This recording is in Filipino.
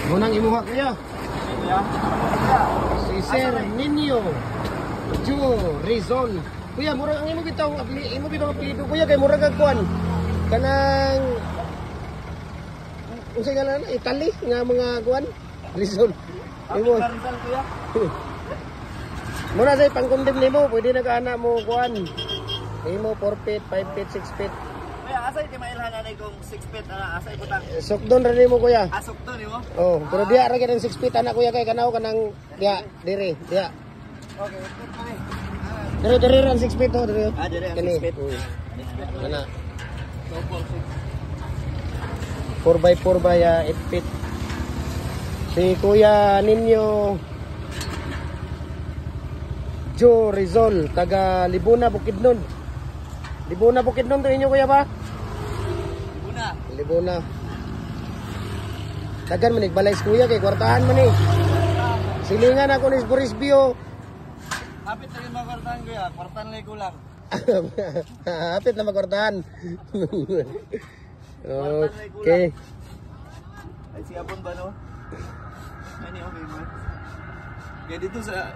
Munang imuha kuya. Kuya. Si Sir Nino Jo Rizon. Kuya, mura ang imo bitaw apelyido kuya kay mura kag kuan. Kanang unsay ngalan Italy nga mga kuan Rizon. Imo. Rizal kuya. Mura say pangkondem nimo, pwede na ka ana mo kuan. Imo 4 feet, 5 feet, 6 feet. Kuya, asay di mailhan na kung 6 feet ana asay butang. Sokdon ra nimo kuya. Asok to nimo. Oh, pero diya ra gyud ang 6 feet ana kuya kay kanaw kanang diya dire, diya. Okay, Dire ra ang 6 feet to, dire. dire ang Kani. 6 feet. Ana. So, 4x4 by 8 feet. Si Kuya Ninyo Jo Rizal, taga Libuna, Bukidnon. Libuna, Bukidnon to inyo kuya ba? Una. Libuna. Tagan man igbalay si kuya kay kwartahan man eh. Silingan ako ni Boris Bio. Hapit na rin mga kwartahan kuya, kwartahan lang kulang. Hapit na magkwartahan. Okay. Ay siyapon ba no? Ay ni okay man. Kaya dito sa